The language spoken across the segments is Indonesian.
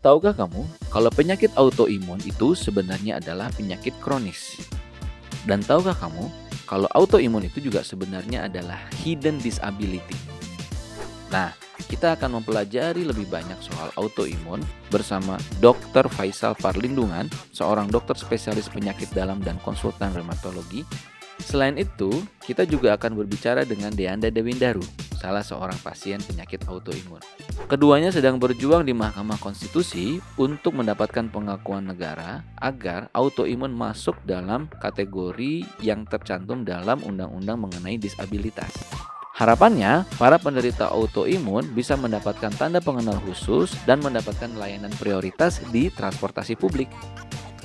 Tahukah kamu kalau penyakit autoimun itu sebenarnya adalah penyakit kronis? Dan tahukah kamu kalau autoimun itu juga sebenarnya adalah hidden disability? Nah, kita akan mempelajari lebih banyak soal autoimun bersama Dr. Faisal Parlindungan, seorang dokter spesialis penyakit dalam dan konsultan rheumatologi. Selain itu, kita juga akan berbicara dengan Deanda Dewindaru, salah seorang pasien penyakit autoimun. Keduanya sedang berjuang di Mahkamah Konstitusi untuk mendapatkan pengakuan negara agar autoimun masuk dalam kategori yang tercantum dalam undang-undang mengenai disabilitas. Harapannya, para penderita autoimun bisa mendapatkan tanda pengenal khusus dan mendapatkan layanan prioritas di transportasi publik.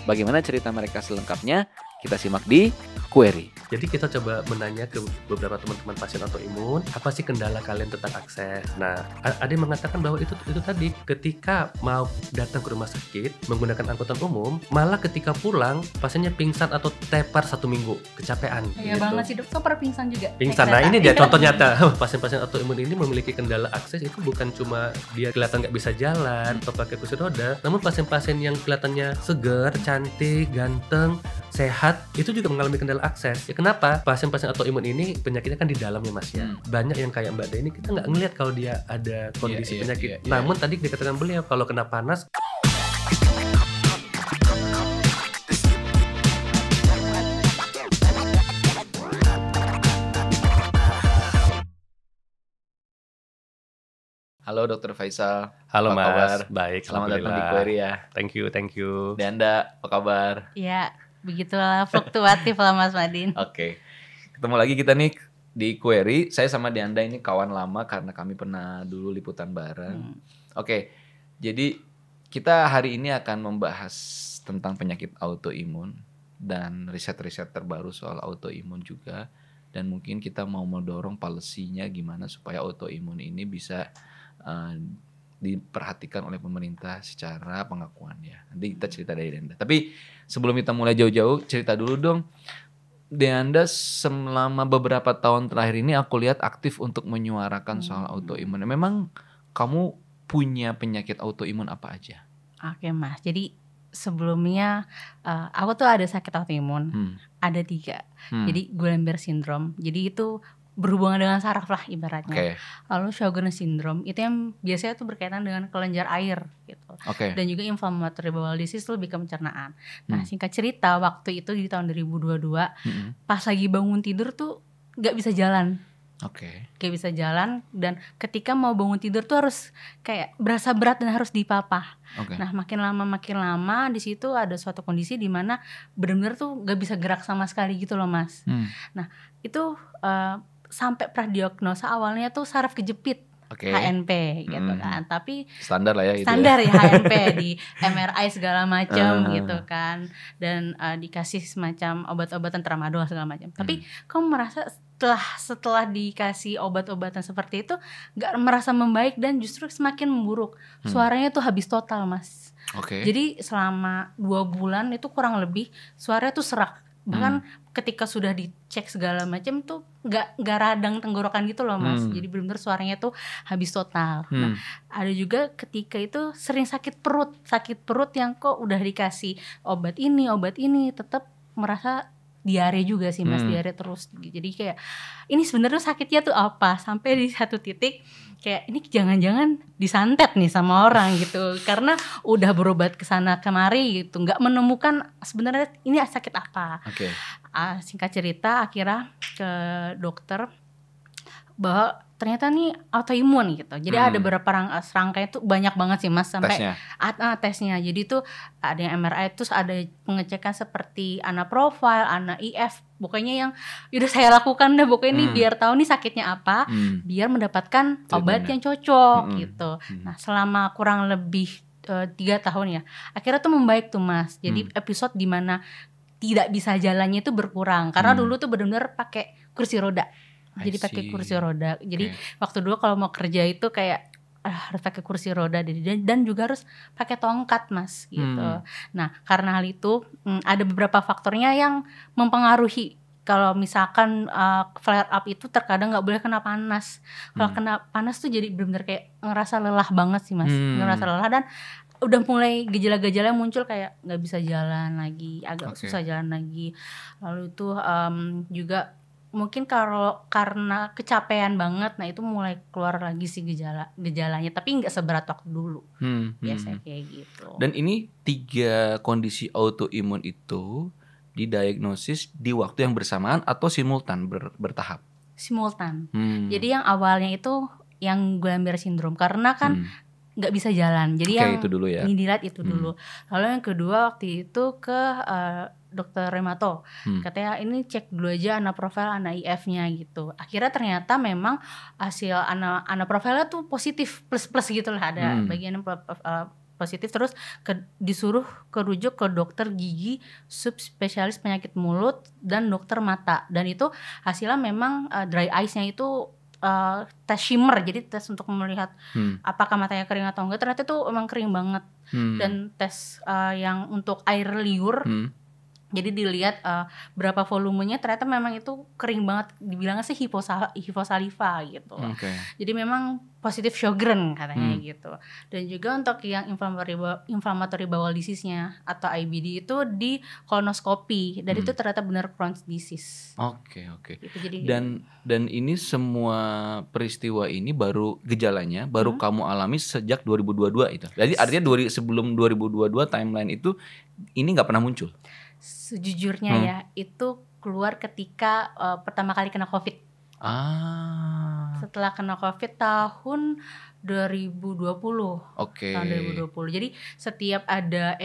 Bagaimana cerita mereka selengkapnya? Kita simak di Query. Jadi kita coba menanya ke beberapa teman-teman pasien autoimun, apa sih kendala kalian tentang akses? Nah, ada yang mengatakan bahwa itu tadi ketika mau datang ke rumah sakit menggunakan angkutan umum, malah ketika pulang pasiennya pingsan atau tepar 1 minggu, kecapean. Iya banget sih dok, so pernah pingsan juga. Pingsan. Nah ini dia contoh nyata. Pasien-pasien autoimun ini memiliki kendala akses itu bukan cuma dia kelihatan nggak bisa jalan atau pakai kursi roda, namun pasien-pasien yang kelihatannya segar, cantik, ganteng, sehat itu juga mengalami kendala akses. Ya kenapa? Pasien-pasien autoimun ini penyakitnya kan di dalam ya mas ya. Banyak yang kayak Mbak Deni kita nggak ngelihat kalau dia ada kondisi penyakit. Namun tadi dikatakan beliau kalau kena panas. Halo Dr. Faisal. Halo apa mas, kabar? baik. Selamat datang di alhamdulillah. Query ya. Thank you. Deanda, apa kabar? Iya, begitulah fluktuatif lah Mas Madin. Oke. Ketemu lagi kita nih di Query. Saya sama Deanda ini kawan lama karena kami pernah dulu liputan bareng. Oke. Jadi kita hari ini akan membahas tentang penyakit autoimun dan riset-riset terbaru soal autoimun juga, dan mungkin kita mau mendorong policy-nya gimana supaya autoimun ini bisa diperhatikan oleh pemerintah secara pengakuannya. Nanti kita cerita dari Deanda. Tapi sebelum kita mulai jauh-jauh, cerita dulu dong. Deanda selama beberapa tahun terakhir ini aku lihat aktif untuk menyuarakan soal autoimun. Memang kamu punya penyakit autoimun apa aja? Oke Mas, jadi sebelumnya aku tuh ada sakit autoimun, ada 3. Jadi Guillain-Barré syndrome. Jadi itu berhubungan dengan saraf lah ibaratnya. Okay. Lalu Sjogren's syndrome itu yang biasanya tuh berkaitan dengan kelenjar air gitu. Okay. Dan juga inflammatory bowel disease itu lebih ke pencernaan. Nah singkat cerita waktu itu di tahun 2022 pas lagi bangun tidur tuh gak bisa jalan. Gak bisa jalan, dan ketika mau bangun tidur tuh harus kayak berasa berat dan harus dipapah. Nah makin lama di situ ada suatu kondisi di mana benar-benar tuh gak bisa gerak sama sekali gitu loh mas. Nah itu sampai pradiagnosa awalnya tuh saraf kejepit, HNP gitu kan. Tapi standar lah ya itu. Standar ya HNP di MRI segala macam gitu kan. Dan dikasih semacam obat-obatan tramadol segala macam. Tapi kamu merasa setelah dikasih obat-obatan seperti itu gak merasa membaik dan justru semakin memburuk. Suaranya tuh habis total mas. Jadi selama 2 bulan itu kurang lebih suaranya tuh serak. Bahkan ketika sudah dicek segala macam tuh gak radang tenggorokan gitu loh mas. Jadi benar-benar suaranya tuh habis total. Nah ada juga ketika itu sering sakit perut yang kok udah dikasih obat ini tetap merasa diare juga sih mas, diare terus. Jadi kayak ini sebenarnya sakitnya tuh apa, sampai di satu titik kayak ini jangan-jangan disantet nih sama orang gitu, karena udah berobat kesana kemari gitu, nggak menemukan sebenarnya ini sakit apa. Singkat cerita akhirnya ke dokter bahwa ternyata nih autoimun gitu. Jadi ada beberapa serangkaian itu banyak banget sih mas, sampai tesnya. Jadi itu ada yang MRI, terus ada pengecekan seperti ANA profile, ANA IF. Pokoknya yang udah saya lakukan deh, pokoknya ini biar tahu nih sakitnya apa, biar mendapatkan obat yang cocok gitu. Nah selama kurang lebih 3 tahun ya, akhirnya tuh membaik tuh mas. Jadi episode dimana tidak bisa jalannya itu berkurang, karena dulu tuh benar-benar pakai kursi roda. Jadi pakai kursi roda. Jadi waktu dulu kalau mau kerja itu kayak harus pakai kursi roda dan juga harus pakai tongkat mas gitu. Nah karena hal itu ada beberapa faktornya yang mempengaruhi. Kalau misalkan flare up itu terkadang nggak boleh kena panas. Kalau kena panas tuh jadi benar-benar kayak ngerasa lelah banget sih mas, ngerasa lelah, dan udah mulai gejala-gejala muncul kayak nggak bisa jalan lagi, agak Oke. susah jalan lagi. Lalu itu juga mungkin karena kecapean banget, nah itu mulai keluar lagi sih gejalanya, tapi nggak seberat waktu dulu. Biasanya kayak gitu. Dan ini 3 kondisi autoimun itu didiagnosis di waktu yang bersamaan atau simultan bertahap? Simultan. Jadi yang awalnya itu yang Guillain-Barré syndrome karena kan nggak bisa jalan. Jadi Oke, yang itu dulu ya. ini dilihat itu dulu. Lalu yang kedua waktu itu ke dokter remato. Katanya ini cek dulu aja anaprofil, ANA-IF-nya gitu. Akhirnya ternyata memang hasil anaprofilnya tuh positif, plus gitu lah, ada bagian positif. Terus disuruh kerujuk ke dokter gigi subspesialis penyakit mulut dan dokter mata, dan itu hasilnya memang dry eyes-nya itu tes shimmer, jadi tes untuk melihat apakah matanya kering atau enggak. Ternyata itu emang kering banget. Dan tes yang untuk air liur, jadi dilihat berapa volumenya, ternyata memang itu kering banget, dibilangnya sih hiposaliva gitu. Jadi memang positif Sjogren katanya gitu. Dan juga untuk yang inflammatory bowel disease-nya atau IBD itu di kolonoskopi, dan itu ternyata benar Crohn's disease. Gitu, jadi dan ini semua peristiwa ini gejalanya baru kamu alami sejak 2022 itu. Jadi artinya sebelum 2022 timeline itu ini nggak pernah muncul. Sejujurnya ya, itu keluar ketika pertama kali kena COVID. Setelah kena COVID tahun 2020. Tahun 2020. Jadi setiap ada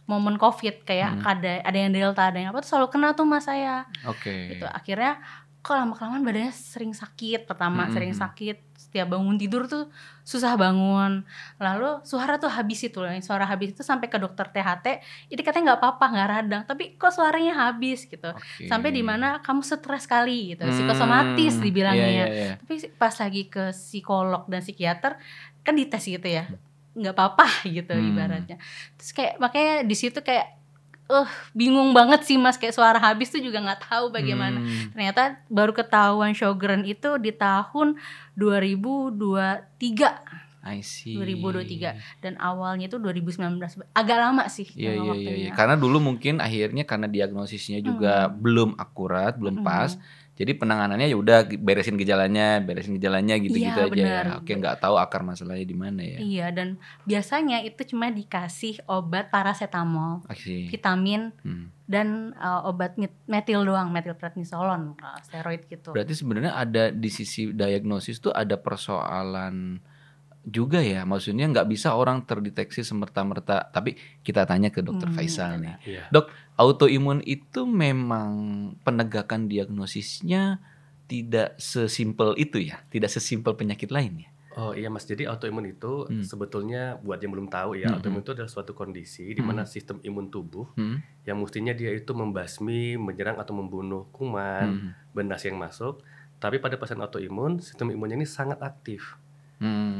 momen COVID kayak ada yang Delta, ada yang apa tuh selalu kena tuh mas saya. Gitu. Akhirnya kok lama-kelamaan badannya sering sakit. Pertama sering sakit, setiap bangun tidur tuh susah bangun. Lalu suara tuh habis itu, suara habis itu sampai ke dokter THT, ini katanya nggak apa-apa, nggak radang, tapi kok suaranya habis gitu. Sampai di mana kamu stres sekali gitu, psikosomatis dibilangnya. Tapi pas lagi ke psikolog dan psikiater kan dites gitu ya, nggak apa-apa gitu ibaratnya. Terus kayak makanya di situ kayak bingung banget sih mas, kayak suara habis tuh juga nggak tahu bagaimana. Ternyata baru ketahuan Sjogren itu di tahun 2023. I see. 2023 dan awalnya itu 2019, agak lama sih. Iya. Karena dulu mungkin akhirnya karena diagnosisnya juga belum akurat, belum pas. Jadi penanganannya ya udah beresin gejalanya gitu-gitu aja benar. ya. Oke, nggak tahu akar masalahnya di mana ya. Iya, dan biasanya itu cuma dikasih obat paracetamol, vitamin, dan obat metil doang, metilprednisolon, steroid gitu. Berarti sebenarnya ada di sisi diagnosis tuh ada persoalan juga ya, maksudnya nggak bisa orang terdeteksi semerta-merta. Tapi kita tanya ke dokter Faisal nih, dok, autoimun itu memang penegakan diagnosisnya tidak sesimpel itu ya, tidak sesimpel penyakit lain ya? Oh iya mas, jadi autoimun itu sebetulnya buat yang belum tahu ya, autoimun itu adalah suatu kondisi di mana sistem imun tubuh yang mestinya dia itu membasmi, menyerang atau membunuh kuman, benas yang masuk. Tapi pada pasien autoimun, sistem imunnya ini sangat aktif.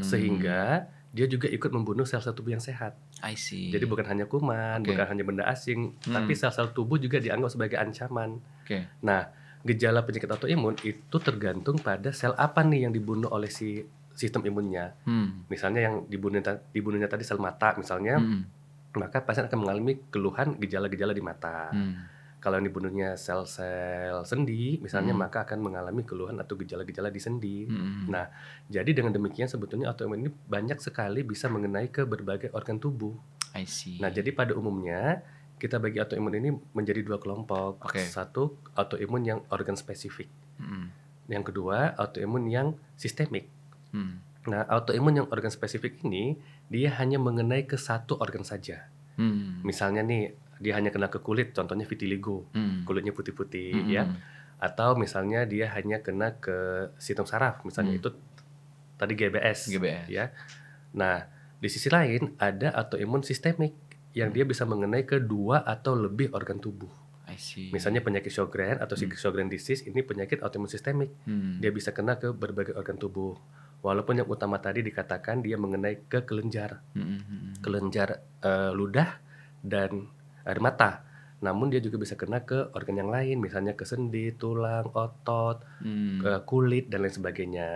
Sehingga dia juga ikut membunuh sel-sel tubuh yang sehat. I see. Jadi bukan hanya kuman, bukan hanya benda asing, tapi sel-sel tubuh juga dianggap sebagai ancaman. Nah, gejala penyakit autoimun itu tergantung pada sel apa nih yang dibunuh oleh si sistem imunnya. Misalnya yang dibunuhnya tadi sel mata misalnya, maka pasien akan mengalami keluhan gejala-gejala di mata. Kalau yang dibunuhnya sel-sel sendi misalnya, maka akan mengalami keluhan atau gejala-gejala di sendi. Nah, jadi dengan demikian sebetulnya autoimun ini banyak sekali bisa mengenai ke berbagai organ tubuh. I see. Nah, jadi pada umumnya kita bagi autoimun ini menjadi 2 kelompok. Satu, autoimun yang organ spesifik. Yang kedua, autoimun yang sistemik. Nah, autoimun yang organ spesifik ini dia hanya mengenai ke satu organ saja. Misalnya nih, dia hanya kena ke kulit, contohnya vitiligo, kulitnya putih-putih ya. Atau misalnya dia hanya kena ke sistem saraf, misalnya itu tadi GBS. Ya. Nah, di sisi lain ada autoimun sistemik yang dia bisa mengenai ke 2 atau lebih organ tubuh. I see. Misalnya penyakit Sjogren atau Sjogren disease, ini penyakit autoimun sistemik. Dia bisa kena ke berbagai organ tubuh. Walaupun yang utama tadi dikatakan dia mengenai ke kelenjar. Kelenjar ludah dan air mata. Namun dia juga bisa kena ke organ yang lain, misalnya ke sendi, tulang, otot, kulit dan lain sebagainya.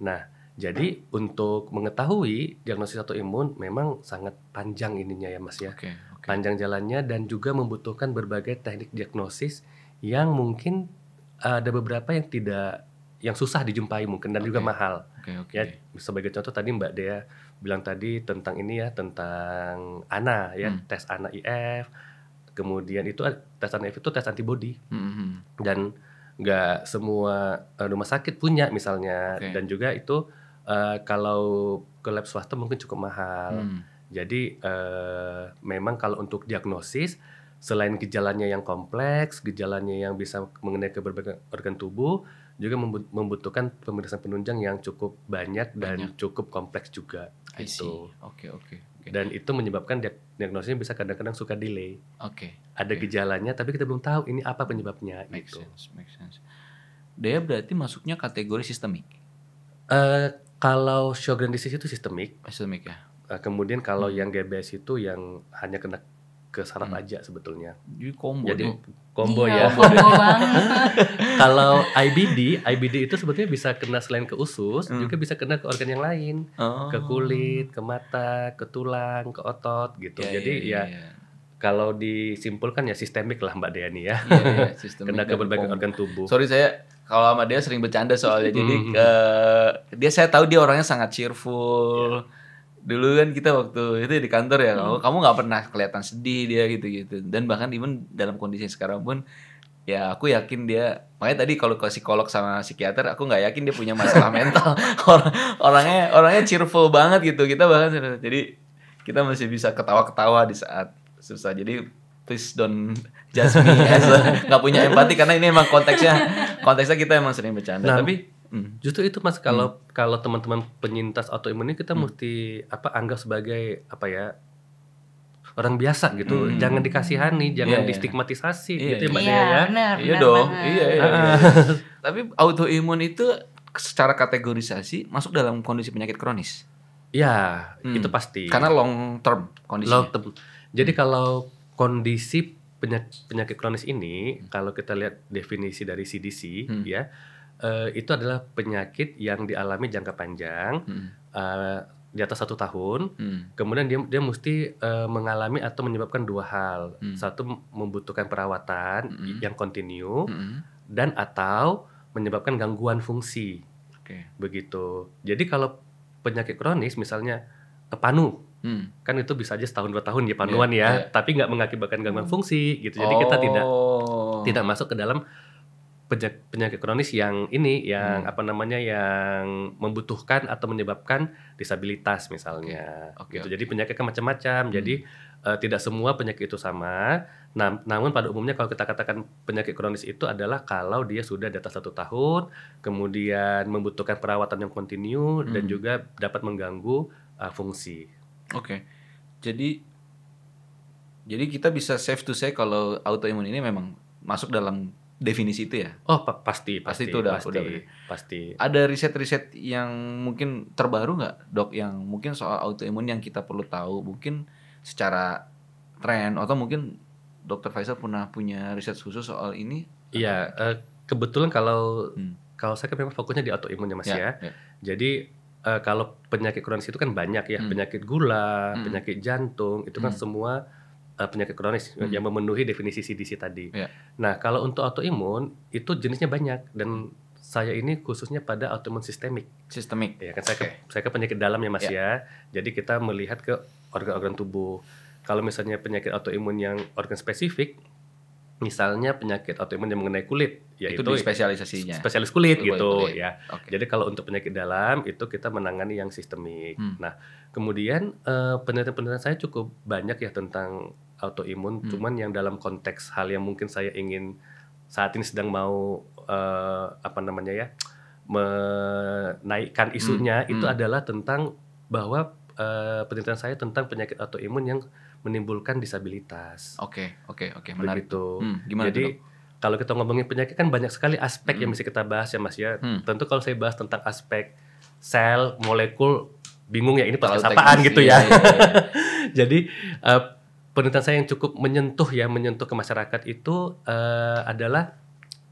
Nah, Jadi untuk mengetahui diagnosis autoimun memang sangat panjang ininya ya Mas ya. Oke. Panjang jalannya dan juga membutuhkan berbagai teknik diagnosis yang mungkin ada beberapa yang susah dijumpai mungkin dan juga mahal. Oke. Ya, sebagai contoh tadi Mbak Dea bilang tadi tentang ini ya, tentang ANA ya, tes ANA IF. Kemudian itu tes ANA IF itu tes antibody. Dan nggak semua rumah sakit punya misalnya. Dan juga itu kalau ke lab swasta mungkin cukup mahal. Jadi memang kalau untuk diagnosis, selain gejalanya yang kompleks, gejalanya yang bisa mengenai ke berbagai organ tubuh, juga membutuhkan pemeriksaan penunjang yang cukup banyak dan cukup kompleks juga. Gitu. Oke. Dan itu menyebabkan diagnosisnya bisa kadang-kadang suka delay. Ada gejalanya, tapi kita belum tahu ini apa penyebabnya. Make sense. Dia berarti masuknya kategori sistemik. Kalau Sjogren disease itu sistemik. Sistemik ya. Kemudian kalau yang GBS itu yang hanya kena ke saraf aja sebetulnya. Jadi combo. Combo iya, ya. Combo banget. Kalau IBD itu sebetulnya bisa kena selain ke usus, juga bisa kena ke organ yang lain, ke kulit, ke mata, ke tulang, ke otot gitu. Jadi kalau disimpulkan ya sistemik lah Mbak Dea nih ya. Kena ke berbagai organ tubuh. Sorry saya kalau sama dia sering bercanda soalnya. Jadi saya tahu dia orangnya sangat cheerful. Dulu kan kita waktu itu di kantor ya, kamu nggak pernah kelihatan sedih dia gitu. Dan bahkan even dalam kondisi sekarang pun, ya aku yakin dia, makanya tadi kalau ke psikolog sama psikiater, aku nggak yakin dia punya masalah mental. Orangnya cheerful banget gitu. Kita bahkan jadi kita masih bisa ketawa-ketawa di saat susah. Jadi please don't judge me as nggak punya empati, karena ini emang konteksnya kita emang sering bercanda. Tapi justru itu Mas, kalau teman-teman penyintas autoimun ini kita mesti anggap sebagai orang biasa gitu. Jangan dikasihani, jangan distigmatisasi gitu ya Mbak Dea ya. Benar dong. Iya. Tapi autoimun itu secara kategorisasi masuk dalam kondisi penyakit kronis. Ya, itu pasti. Karena long term kondisinya. Jadi kalau kondisi penyakit kronis ini, kalau kita lihat definisi dari CDC ya, itu adalah penyakit yang dialami jangka panjang, di atas 1 tahun. Kemudian dia mesti mengalami atau menyebabkan 2 hal. Satu, membutuhkan perawatan yang kontinu, dan atau menyebabkan gangguan fungsi. Begitu. Jadi kalau penyakit kronis misalnya panu, kan itu bisa aja setahun 2 tahun ya panuan tapi nggak mengakibatkan gangguan fungsi gitu. Jadi kita tidak masuk ke dalam penyakit kronis yang ini yang yang membutuhkan atau menyebabkan disabilitas misalnya. Gitu. Jadi penyakit kan macam-macam. Jadi tidak semua penyakit itu sama. Namun pada umumnya kalau kita katakan penyakit kronis itu adalah kalau dia sudah di atas 1 tahun, kemudian membutuhkan perawatan yang kontinu dan juga dapat mengganggu fungsi. Jadi kita bisa safe to say kalau autoimun ini memang masuk dalam definisi itu ya? Pasti itu udah pasti. Ada riset-riset yang mungkin terbaru nggak dok, yang mungkin soal autoimun yang kita perlu tahu, mungkin secara tren, atau mungkin Dr. Faisal punya riset khusus soal ini? Iya, kebetulan kalau saya kan memang fokusnya di autoimun ya Mas ya. Jadi kalau penyakit kronis itu kan banyak ya, penyakit gula, penyakit jantung, itu kan semua penyakit kronis yang memenuhi definisi CDC tadi. Nah, kalau untuk autoimun itu jenisnya banyak, dan saya ini khususnya pada autoimun sistemik. Ya kan, saya ke penyakit dalam ya Mas ya. Jadi kita melihat ke organ-organ tubuh. Kalau misalnya penyakit autoimun yang organ spesifik, misalnya penyakit autoimun yang mengenai kulit, yaitu itu spesialisasinya spesialis kulit gitu ya. Jadi kalau untuk penyakit dalam itu kita menangani yang sistemik. Nah, kemudian penelitian saya cukup banyak ya tentang autoimun, cuman yang dalam konteks hal yang mungkin saya ingin saat ini sedang mau menaikkan isunya itu adalah tentang bahwa penelitian saya tentang penyakit autoimun yang menimbulkan disabilitas. Oke, menarik tuh. Gimana jadi kalau kita ngomongin penyakit kan banyak sekali aspek yang bisa kita bahas ya Mas ya. Tentu kalau saya bahas tentang aspek sel, molekul, bingung ya ini podcast apaan gitu ya. Jadi penelitian saya yang cukup menyentuh ke masyarakat itu adalah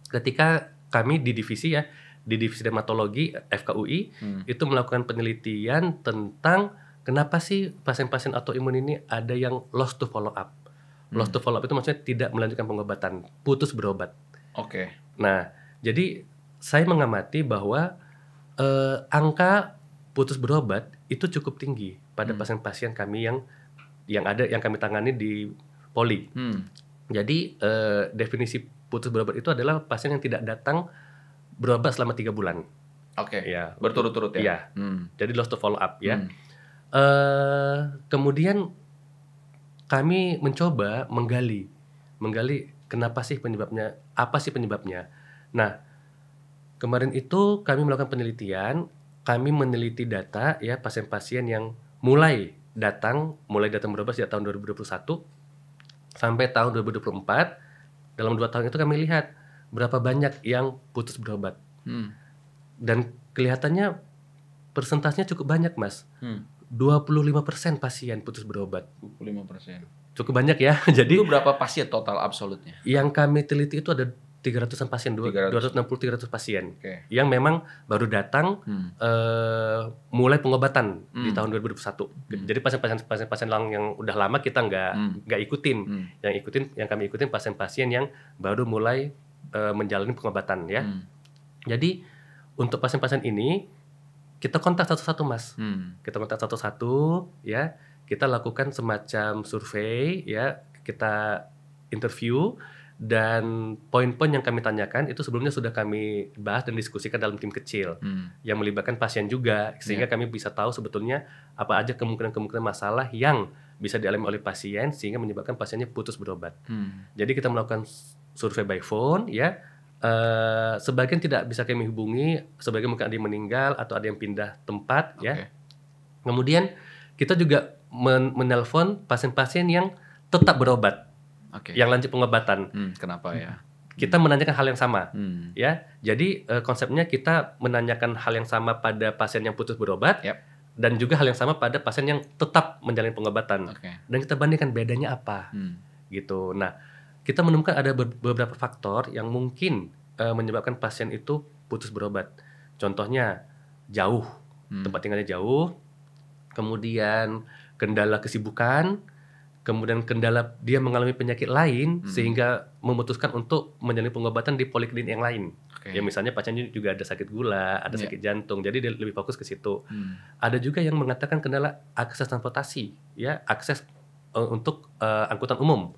ketika kami di divisi ya, di divisi dermatologi FKUI itu melakukan penelitian tentang kenapa sih pasien-pasien autoimun ini ada yang lost to follow up. Lost to follow up itu maksudnya tidak melanjutkan pengobatan, putus berobat. Oke. Nah, jadi saya mengamati bahwa angka putus berobat itu cukup tinggi pada pasien-pasien kami yang kami tangani di Poli. Jadi definisi putus berobat itu adalah pasien yang tidak datang berobat selama 3 bulan. Oke. Ya, Berturut-turut ya. Iya. Jadi lost to follow up ya. Kemudian kami mencoba menggali kenapa sih penyebabnya, apa sih penyebabnya. Nah, kemarin itu kami melakukan penelitian, kami meneliti data ya pasien-pasien yang mulai datang berobat sejak tahun 2021 sampai tahun 2024. Dalam 2 tahun itu kami lihat berapa banyak yang putus berobat. Dan kelihatannya persentasenya cukup banyak, Mas. 25% pasien putus berobat. 25%. Cukup banyak ya. Jadi itu berapa pasien total absolutnya? Yang kami teliti itu ada 300-an pasien, 260-300 pasien yang memang baru datang mulai pengobatan di tahun 2021. Jadi pasien-pasien yang udah lama kita nggak ikutin. Yang kami ikutin pasien-pasien yang baru mulai menjalani pengobatan ya. Jadi untuk pasien-pasien ini kita kontak satu-satu, Mas. Kita kontak satu-satu ya. Kita lakukan semacam survei ya. Kita interview. Dan poin-poin yang kami tanyakan itu sebelumnya sudah kami bahas dan diskusikan dalam tim kecil yang melibatkan pasien juga, sehingga kami bisa tahu sebetulnya apa aja kemungkinan-kemungkinan masalah yang bisa dialami oleh pasien sehingga menyebabkan pasiennya putus berobat. Jadi kita melakukan survei by phone ya. Sebagian tidak bisa kami hubungi, sebagian mungkin ada yang meninggal atau ada yang pindah tempat ya. Kemudian kita juga menelpon pasien-pasien yang tetap berobat. Yang lanjut pengobatan. Kenapa ya? Kita menanyakan hal yang sama, ya. Jadi konsepnya kita menanyakan hal yang sama pada pasien yang putus berobat, dan juga hal yang sama pada pasien yang tetap menjalani pengobatan. Dan kita bandingkan bedanya apa, gitu. Nah, kita menemukan ada beberapa faktor yang mungkin menyebabkan pasien itu putus berobat. Contohnya jauh, tempat tinggalnya jauh, kemudian kendala kesibukan. Kemudian kendala dia mengalami penyakit lain sehingga memutuskan untuk menjalani pengobatan di poliklinik yang lain. Ya misalnya pasiennya juga ada sakit gula, ada sakit jantung, jadi dia lebih fokus ke situ. Ada juga yang mengatakan kendala akses transportasi, ya akses untuk angkutan umum.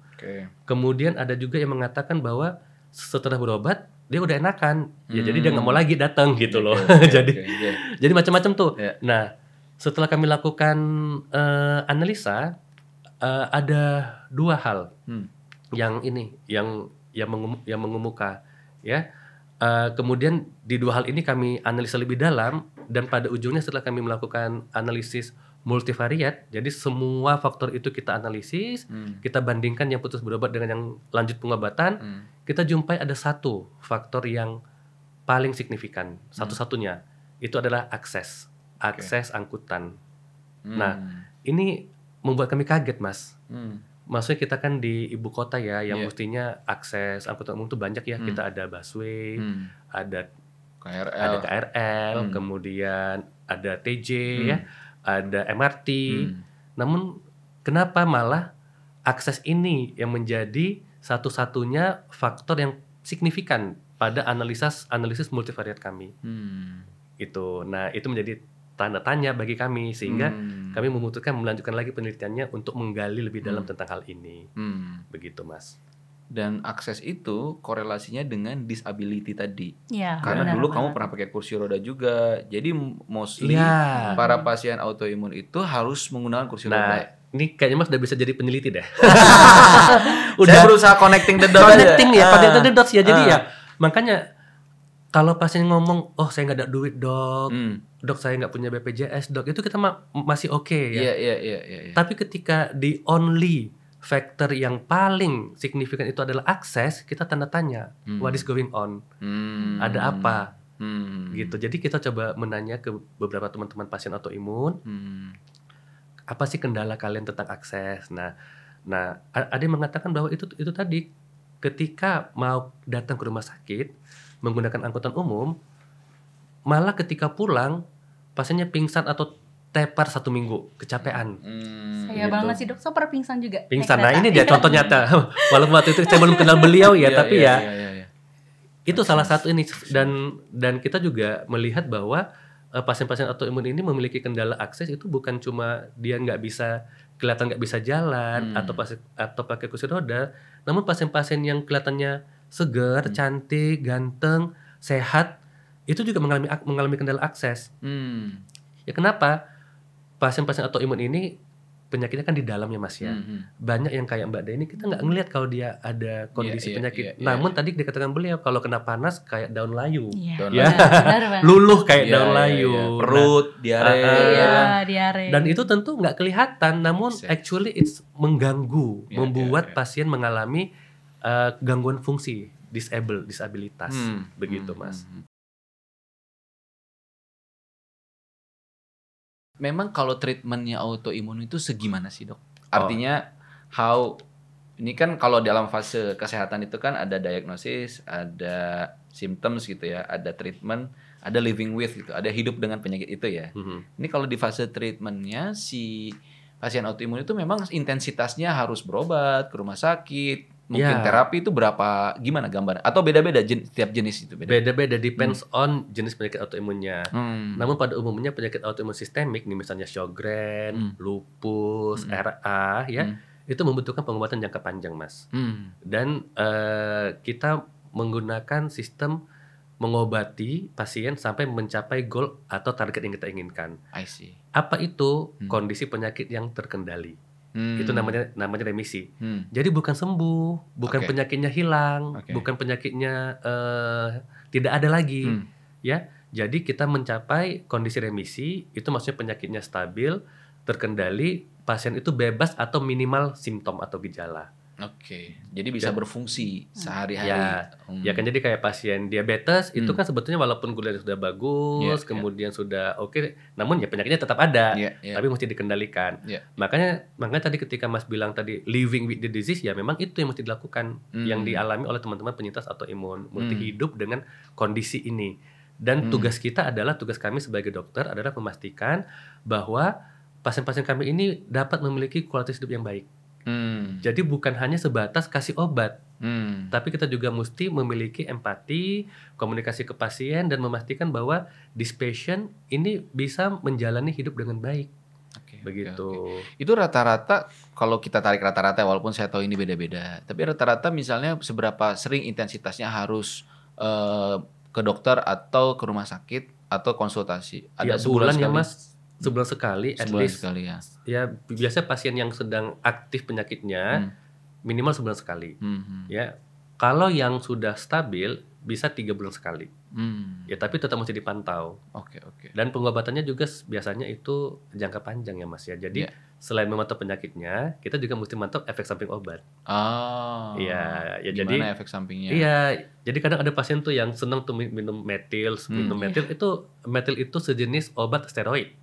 Kemudian ada juga yang mengatakan bahwa setelah berobat dia udah enakan, ya jadi dia nggak mau lagi datang gitu loh. Jadi macam-macam tuh. Nah setelah kami lakukan analisa. Ada 2 hal yang mengemuka ya. Kemudian di 2 hal ini kami analisa lebih dalam dan pada ujungnya setelah kami melakukan analisis multivariat, jadi semua faktor itu kita analisis, kita bandingkan yang putus berobat dengan yang lanjut pengobatan, kita jumpai ada 1 faktor yang paling signifikan, satu-satunya itu adalah akses angkutan. Nah ini membuat kami kaget, Mas. Maksudnya kita kan di ibu kota ya, yang mestinya akses angkutan umum itu banyak ya. Kita ada busway, ada KRL, kemudian ada TJ ya, ada MRT. Namun kenapa malah akses ini yang menjadi satu-satunya faktor yang signifikan pada analisis multivariat kami? Itu. Nah, itu menjadi tanda tanya bagi kami sehingga kami memutuskan melanjutkan lagi penelitiannya untuk menggali lebih dalam tentang hal ini. Begitu, Mas. Dan akses itu korelasinya dengan disability tadi. Ya, karena dulu kamu pernah pakai kursi roda juga. Jadi mostly para pasien autoimun itu harus menggunakan kursi roda. Ini kayaknya Mas udah bisa jadi peneliti deh. Saya berusaha connecting the dots. Connecting the dots ya. Jadi ya makanya kalau pasien ngomong, oh saya nggak ada duit dok, dok saya nggak punya BPJS dok, itu kita masih oke ya. Iya. Tapi ketika the only factor yang paling signifikan itu adalah akses, kita tanda tanya, what is going on, ada apa, gitu. Jadi kita coba menanya ke beberapa teman-teman pasien autoimun, apa sih kendala kalian tentang akses? Nah ada yang mengatakan bahwa itu tadi, ketika mau datang ke rumah sakit menggunakan angkutan umum, malah ketika pulang pasiennya pingsan atau tepar 1 minggu kecapean. Saya banget sih dok, so pernah pingsan juga. Pingsan, nah ini dia contoh nyata. Walaupun waktu itu saya belum kenal beliau ya, tapi ya itu salah satu ini. Dan kita juga melihat bahwa pasien-pasien autoimun ini memiliki kendala akses itu bukan cuma dia kelihatan nggak bisa jalan atau pakai kursi roda, namun pasien-pasien yang kelihatannya segar, cantik, ganteng, sehat itu juga mengalami kendala akses. Ya kenapa? Pasien-pasien autoimun ini penyakitnya kan di dalam ya Mas ya. Banyak yang kayak Mbak Deni kita nggak ngelihat kalau dia ada kondisi penyakit. Namun tadi dikatakan beliau kalau kena panas kayak daun layu. Luluh kayak daun layu. Perut, diare. Diare. Dan itu tentu nggak kelihatan, namun actually it's mengganggu, membuat pasien mengalami gangguan fungsi, disabilitas, begitu Mas. Memang kalau treatmentnya autoimun itu segimana sih dok? Artinya ini kan kalau dalam fase kesehatan itu kan ada diagnosis, ada symptoms gitu ya, ada treatment, ada living with gitu, ada hidup dengan penyakit itu ya. Ini kalau di fase treatmentnya si pasien autoimun itu memang intensitasnya harus berobat ke rumah sakit, mungkin terapi itu berapa, gimana gambar? Atau beda-beda setiap jenis itu? Beda-beda, depends on jenis penyakit autoimunnya. Namun pada umumnya penyakit autoimun sistemik, nih misalnya Sjogren, lupus, RA, ya, itu membutuhkan pengobatan jangka panjang, Mas. Dan kita menggunakan sistem mengobati pasien sampai mencapai goal atau target yang kita inginkan. I see. Apa itu? Kondisi penyakit yang terkendali. Itu namanya remisi. Jadi bukan sembuh, bukan penyakitnya hilang, bukan penyakitnya tidak ada lagi, ya. Jadi kita mencapai kondisi remisi, itu maksudnya penyakitnya stabil, terkendali, pasien itu bebas atau minimal simptom atau gejala. Jadi bisa berfungsi sehari-hari. Ya kan, jadi kayak pasien diabetes itu kan sebetulnya walaupun gulanya sudah bagus, kemudian sudah namun ya penyakitnya tetap ada, tapi mesti dikendalikan. Makanya tadi ketika Mas bilang tadi living with the disease, ya memang itu yang mesti dilakukan, yang dialami oleh teman-teman penyintas autoimun, mesti hidup dengan kondisi ini. Dan tugas kami sebagai dokter adalah memastikan bahwa pasien-pasien kami ini dapat memiliki kualitas hidup yang baik. Jadi bukan hanya sebatas kasih obat, tapi kita juga mesti memiliki empati, komunikasi ke pasien, dan memastikan bahwa this patient ini bisa menjalani hidup dengan baik. Begitu. Itu rata-rata, kalau kita tarik rata-rata, walaupun saya tahu ini beda-beda, tapi rata-rata misalnya seberapa sering intensitasnya harus ke dokter atau ke rumah sakit atau konsultasi? Ada sebulan sekali? Ya Mas. Sebulan sekali, at least sekali ya. Ya biasanya pasien yang sedang aktif penyakitnya minimal sebulan sekali. Ya, kalau yang sudah stabil bisa 3 bulan sekali. Ya tapi tetap mesti dipantau. Dan pengobatannya juga biasanya itu jangka panjang ya Mas ya. Jadi selain memantau penyakitnya, kita juga mesti mantau efek samping obat. Ya jadi gimana efek sampingnya? Iya, jadi kadang ada pasien tuh yang senang tuh minum metil, metil itu sejenis obat steroid.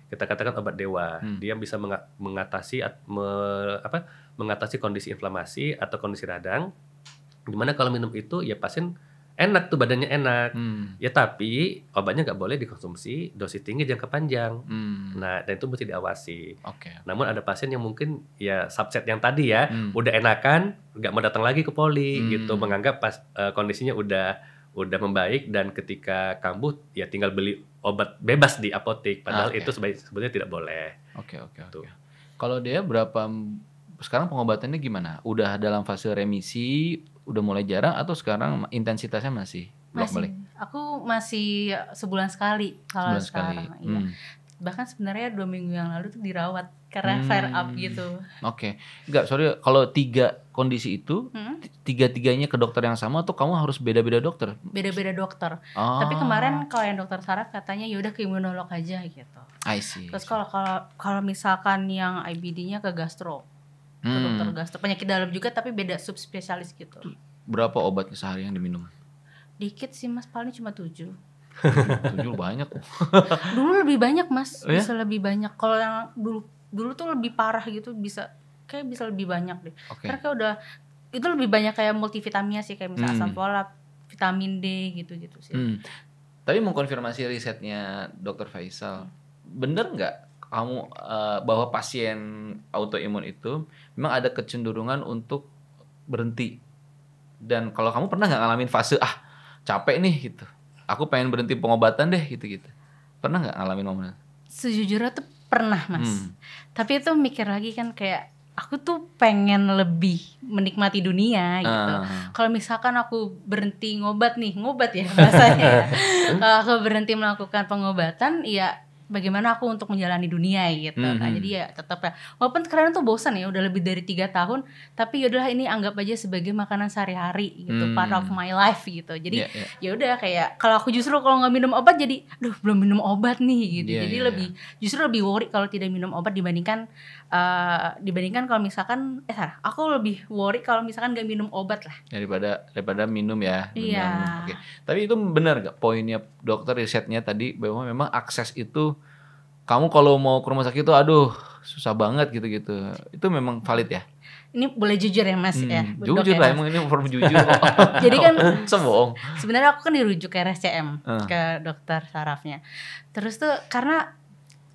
Kita katakan obat dewa. Dia bisa mengatasi kondisi inflamasi atau kondisi radang. Dimana kalau minum itu ya pasien enak tuh, badannya enak. Ya tapi obatnya nggak boleh dikonsumsi dosis tinggi jangka panjang. Nah, dan itu mesti diawasi. Namun ada pasien yang mungkin ya subset yang tadi ya, udah enakan, nggak mau datang lagi ke poli gitu, menganggap kondisinya udah membaik, dan ketika kambuh ya tinggal beli obat bebas di apotek, padahal itu sebenarnya tidak boleh. Kalau dia sekarang pengobatannya gimana? Udah dalam fase remisi, udah mulai jarang, atau sekarang intensitasnya masih balik? Aku masih sebulan sekali kalau sekarang. Iya. Bahkan sebenarnya 2 minggu yang lalu tuh dirawat karena flare up gitu. Enggak, sorry, kalau 3 kondisi itu, 3-tiganya ke dokter yang sama atau kamu harus beda-beda dokter? Beda-beda dokter. Tapi kemarin kalau yang dokter saraf katanya ya udah ke imunolog aja gitu. I see. Terus kalau misalkan yang IBD-nya ke gastro. Ke dokter gastro, penyakit dalam juga tapi beda subspesialis gitu. Berapa obatnya sehari yang diminum? Dikit sih Mas, paling cuma 7. 7 banyak. Dulu lebih banyak Mas, bisa lebih banyak. Kalau yang dulu tuh lebih parah gitu, bisa lebih banyak deh. Karena kayak itu lebih banyak kayak multivitaminnya sih, kayak misalnya asam folat, vitamin D gitu-gitu sih. Tapi mengkonfirmasi risetnya Dr. Faisal, bener nggak kamu bahwa pasien autoimun itu memang ada kecenderungan untuk berhenti? Dan kalau kamu pernah nggak ngalamin fase capek nih gitu, aku pengen berhenti pengobatan deh gitu? Pernah nggak ngalamin momen itu? Sejujurnya tuh pernah, Mas. Tapi itu mikir lagi kan kayak aku tuh pengen lebih menikmati dunia gitu. Kalau misalkan aku berhenti ngobat ya bahasanya ya. Kalau aku berhenti melakukan pengobatan, ya bagaimana aku untuk menjalani dunia gitu kan. Jadi ya tetap ya, walaupun sekarang tuh bosan ya, udah lebih dari 3 tahun, tapi yaudahlah ini anggap aja sebagai makanan sehari-hari gitu, part of my life gitu. Jadi ya udah kayak kalau aku justru kalau nggak minum obat jadi aduh belum minum obat nih gitu. Jadi justru lebih worry kalau tidak minum obat dibandingkan kalau misalkan aku lebih worry kalau misalkan nggak minum obat lah daripada minum ya. Iya. Oke. Tapi itu benar nggak poinnya dokter risetnya tadi bahwa memang akses itu kamu kalau mau ke rumah sakit itu susah banget gitu. Itu memang valid ya? Ini boleh jujur ya Mas ya. Jujur lah, emang ini form jujur kok. Jadi kan sebohong. Sebenarnya aku kan dirujuk ke RSCM ke dokter sarafnya. Terus tuh karena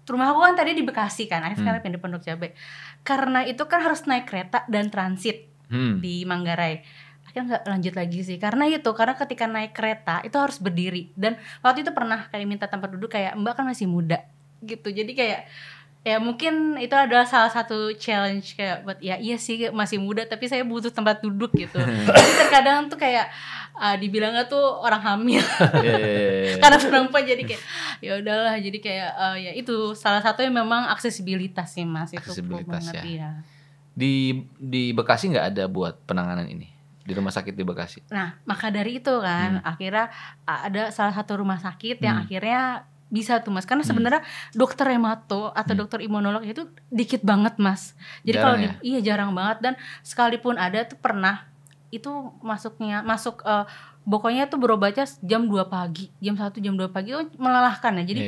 rumah aku kan tadi di Bekasi kan, akhirnya sekarang pindah Pondok Cabe. Karena itu kan harus naik kereta dan transit di Manggarai. Akhirnya nggak lanjut lagi sih, karena ketika naik kereta itu harus berdiri. Dan waktu itu pernah kayak minta tempat duduk, kayak Mbak kan masih muda gitu. Jadi kayak ya mungkin itu adalah salah satu challenge kayak buat iya sih masih muda tapi saya butuh tempat duduk gitu. Jadi terkadang tuh kayak dibilangnya tuh orang hamil. Karena perempuan jadi kayak ya udahlah, jadi kayak ya itu salah satunya memang aksesibilitas sih Mas, itu aksesibilitas banget ya. Ya. Di Bekasi nggak ada buat penanganan ini? Di rumah sakit di Bekasi? Nah maka dari itu kan akhirnya ada salah satu rumah sakit yang akhirnya bisa tuh Mas, karena sebenarnya dokter remato atau dokter imunolog itu dikit banget Mas. Jadi kalau jarang banget, dan sekalipun ada tuh pernah itu masuk pokoknya tuh berobatnya jam 2 pagi, jam 1, jam 2 pagi itu melelahkan ya. Jadi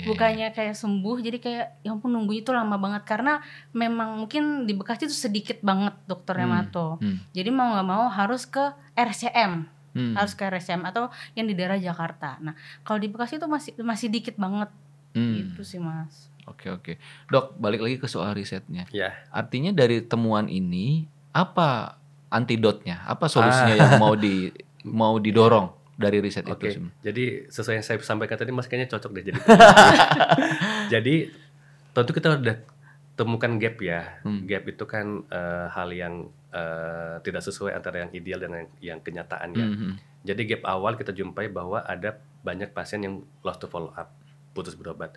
bukannya kayak sembuh, jadi kayak ya ampun nunggunya itu lama banget karena memang mungkin di Bekasi itu sedikit banget dokter remato. Jadi mau nggak mau harus ke RCM. Harus ke RSCM atau yang di daerah Jakarta. Nah, kalau di Bekasi itu masih dikit banget. Gitu sih, Mas. Oke. Dok, balik lagi ke soal risetnya. Ya. Artinya dari temuan ini apa antidotnya? Apa solusinya yang mau didorong dari riset itu? Jadi sesuai yang saya sampaikan tadi Mas kayaknya cocok deh jadi. Jadi tentu kita udah temukan gap ya. Gap itu kan hal yang tidak sesuai antara yang ideal dengan yang kenyataan ya. Jadi gap awal kita jumpai bahwa ada banyak pasien yang lost to follow up, putus berobat.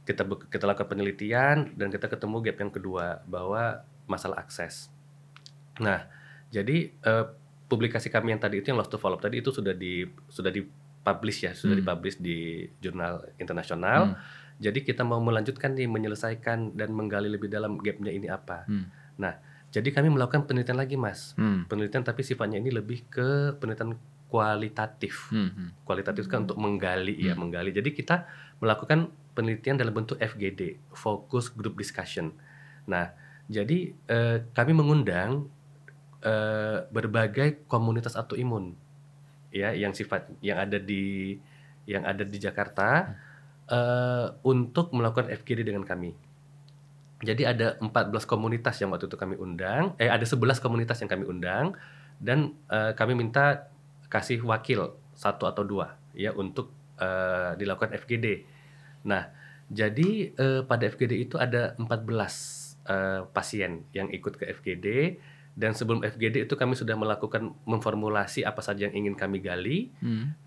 Kita lakukan penelitian dan kita ketemu gap yang kedua bahwa masalah akses. Nah, jadi publikasi kami yang tadi itu yang lost to follow up tadi itu sudah dipublish ya, sudah dipublish di jurnal internasional. Jadi kita mau melanjutkan nih, menyelesaikan dan menggali lebih dalam gapnya ini apa. Nah, jadi kami melakukan penelitian lagi Mas. Penelitian tapi sifatnya ini lebih ke penelitian kualitatif. Kualitatif kan untuk menggali ya, menggali. Jadi kita melakukan penelitian dalam bentuk FGD, Focus Group Discussion. Nah, jadi kami mengundang berbagai komunitas autoimun ya yang ada di Jakarta untuk melakukan FGD dengan kami. Jadi ada 14 komunitas yang waktu itu kami undang, ada 11 komunitas yang kami undang, dan kami minta kasih wakil 1 atau 2 ya untuk dilakukan FGD. Nah, jadi pada FGD itu ada 14 pasien yang ikut ke FGD, dan sebelum FGD itu kami sudah memformulasi apa saja yang ingin kami gali,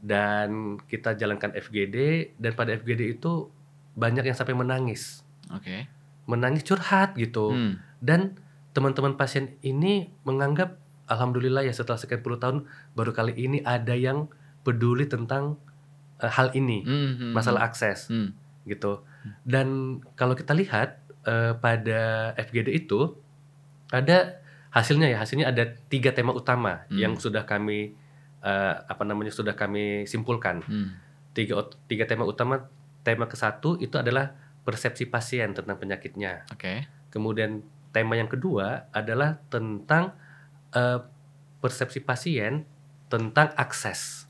dan kita jalankan FGD, dan pada FGD itu banyak yang sampai menangis. Menangis curhat gitu. Dan teman-teman pasien ini menganggap alhamdulillah ya setelah sekian puluh tahun baru kali ini ada yang peduli tentang hal ini, masalah akses gitu. Dan kalau kita lihat pada FGD itu ada hasilnya ada 3 tema utama yang sudah kami sudah kami simpulkan. 3 tema utama. Tema ke-1 itu adalah persepsi pasien tentang penyakitnya. Kemudian tema yang kedua adalah tentang persepsi pasien tentang akses.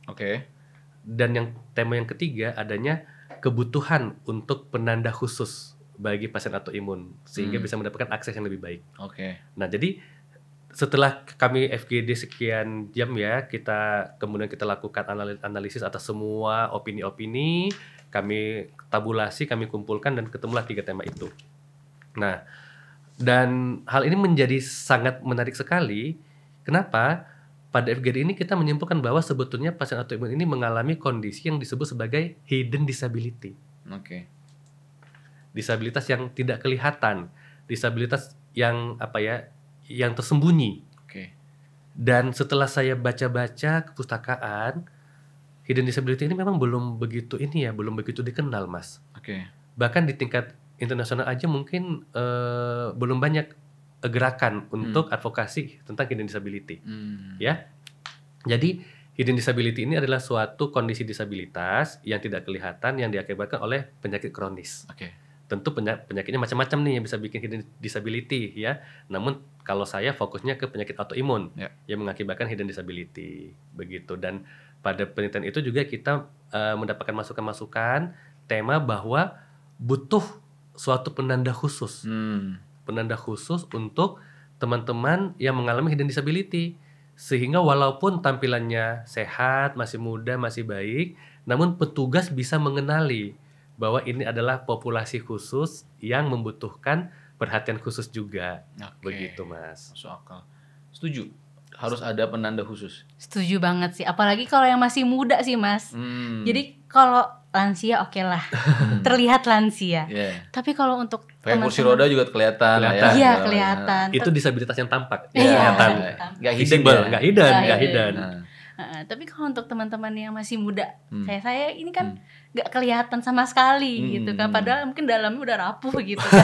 Dan yang tema yang ketiga adanya kebutuhan untuk penanda khusus bagi pasien autoimun sehingga bisa mendapatkan akses yang lebih baik. Oke. Nah, jadi setelah kami FGD sekian jam ya, kemudian kita lakukan analisis atas semua opini-opini, kami tabulasi, kami kumpulkan dan ketemulah 3 tema itu. Nah, dan hal ini menjadi sangat menarik sekali. Kenapa? Pada FGD ini kita menyimpulkan bahwa sebetulnya pasien autoimun ini mengalami kondisi yang disebut sebagai hidden disability. Oke. Disabilitas yang tidak kelihatan, disabilitas yang yang tersembunyi. Oke. Dan setelah saya baca-baca kepustakaan, hidden disability ini memang belum begitu dikenal, Mas. Oke. Bahkan di tingkat internasional aja mungkin belum banyak gerakan untuk advokasi tentang hidden disability. Ya. Jadi hidden disability ini adalah suatu kondisi disabilitas yang tidak kelihatan yang diakibatkan oleh penyakit kronis. Oke. Tentu penyakitnya macam-macam nih yang bisa bikin hidden disability ya. Namun kalau saya fokusnya ke penyakit autoimun yang mengakibatkan hidden disability begitu. Dan pada penelitian itu juga kita mendapatkan masukan-masukan tema bahwa butuh suatu penanda khusus. Penanda khusus untuk teman-teman yang mengalami hidden disability. Sehingga walaupun tampilannya sehat, masih muda, masih baik, namun petugas bisa mengenali bahwa ini adalah populasi khusus yang membutuhkan perhatian khusus juga. Begitu, Mas. Masuk akal. Setuju. Harus ada penanda khusus. Setuju banget sih. Apalagi kalau yang masih muda sih, Mas. Jadi kalau lansia oke lah. Terlihat lansia. Tapi kalau untuk pakai kursi roda juga kelihatan. Iya, kelihatan. Itu disabilitas yang tampak. Kelihatan. Nggak hidden. Tapi kalau untuk teman-teman yang masih muda, saya ini kan nggak kelihatan sama sekali gitu kan. Padahal mungkin dalamnya udah rapuh gitu kan.